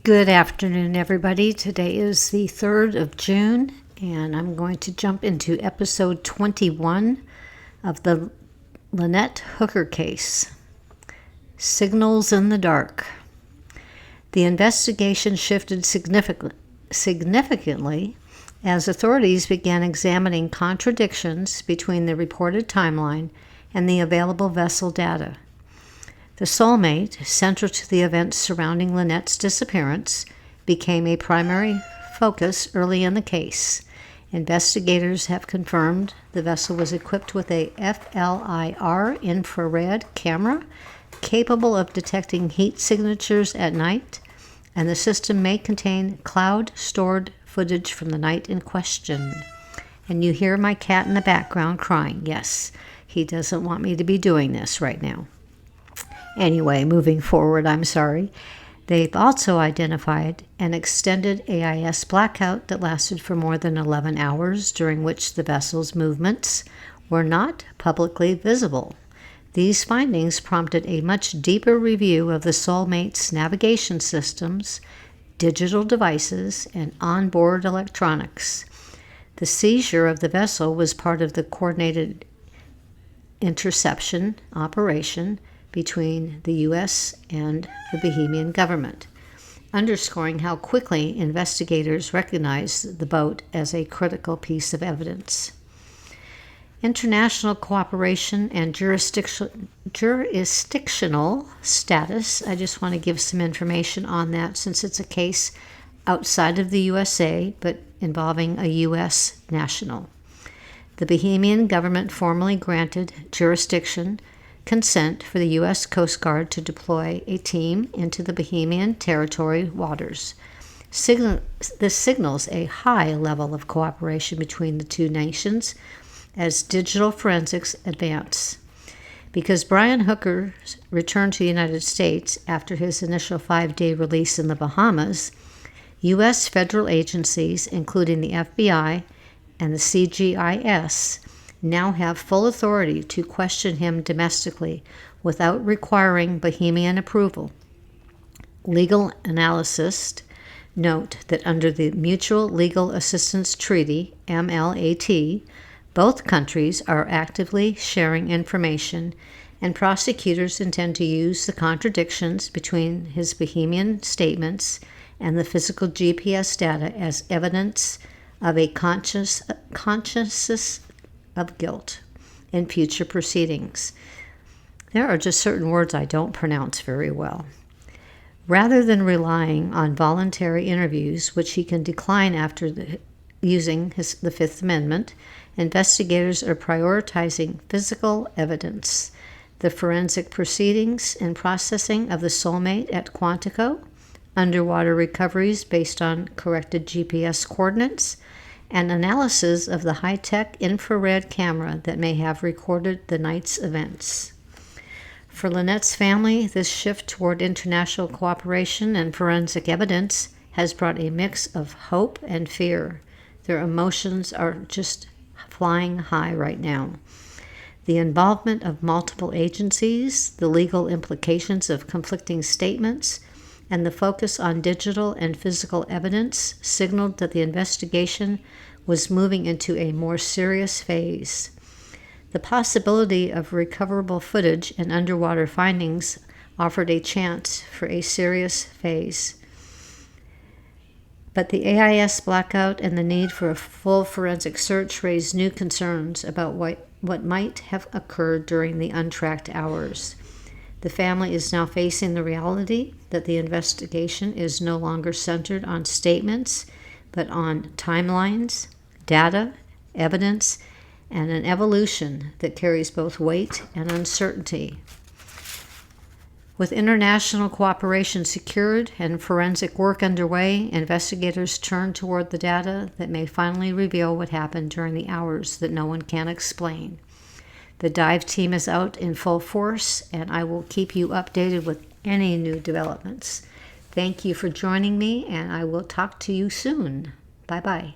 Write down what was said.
Good afternoon, everybody. Today is the 3rd of June, and I'm going to jump into episode 21 of the Lynette Hooker case, Signals in the Dark. The investigation shifted significantly as authorities began examining contradictions between the reported timeline and the available vessel data. The soulmate, central to the events surrounding Lynette's disappearance, became a primary focus early in the case. Investigators have confirmed the vessel was equipped with a FLIR infrared camera capable of detecting heat signatures at night, and the system may contain cloud-stored footage from the night in question. And you hear my cat in the background crying. Yes, he doesn't want me to be doing this right now. Anyway, moving forward, I'm sorry. They've also identified an extended AIS blackout that lasted for more than 11 hours, during which the vessel's movements were not publicly visible. These findings prompted a much deeper review of the soulmate's navigation systems, digital devices, and onboard electronics. The seizure of the vessel was part of the coordinated interception operation between the U.S. and the Bahamian government, underscoring how quickly investigators recognized the boat as a critical piece of evidence. International cooperation and jurisdictional status. I just want to give some information on that since it's a case outside of the USA, but involving a U.S. national. The Bahamian government formally granted jurisdiction consent for the U.S. Coast Guard to deploy a team into the Bahamian territory waters. This signals a high level of cooperation between the two nations as digital forensics advance. Because Brian Hooker returned to the United States after his initial 5-day release in the Bahamas, U.S. federal agencies, including the FBI and the CGIS, now have full authority to question him domestically without requiring Bahamian approval. Legal analysts note that under the Mutual Legal Assistance Treaty, MLAT, both countries are actively sharing information, and prosecutors intend to use the contradictions between his Bahamian statements and the physical GPS data as evidence of a consciousness of guilt in future proceedings. There are just certain words I don't pronounce very well. Rather than relying on voluntary interviews, which he can decline after using the Fifth Amendment, investigators are prioritizing physical evidence, the forensic proceedings and processing of the soulmate at Quantico, underwater recoveries based on corrected GPS coordinates, and analysis of the high-tech infrared camera that may have recorded the night's events. For Lynette's family, this shift toward international cooperation and forensic evidence has brought a mix of hope and fear. Their emotions are just flying high right now. The involvement of multiple agencies, the legal implications of conflicting statements, and the focus on digital and physical evidence signaled that the investigation was moving into a more serious phase. The possibility of recoverable footage and underwater findings offered a chance for a serious phase. But the AIS blackout and the need for a full forensic search raised new concerns about what might have occurred during the untracked hours. The family is now facing the reality that the investigation is no longer centered on statements, but on timelines, data, evidence, and an evolution that carries both weight and uncertainty. With international cooperation secured and forensic work underway, investigators turn toward the data that may finally reveal what happened during the hours that no one can explain. The dive team is out in full force, and I will keep you updated with any new developments. Thank you for joining me, and I will talk to you soon. Bye-bye.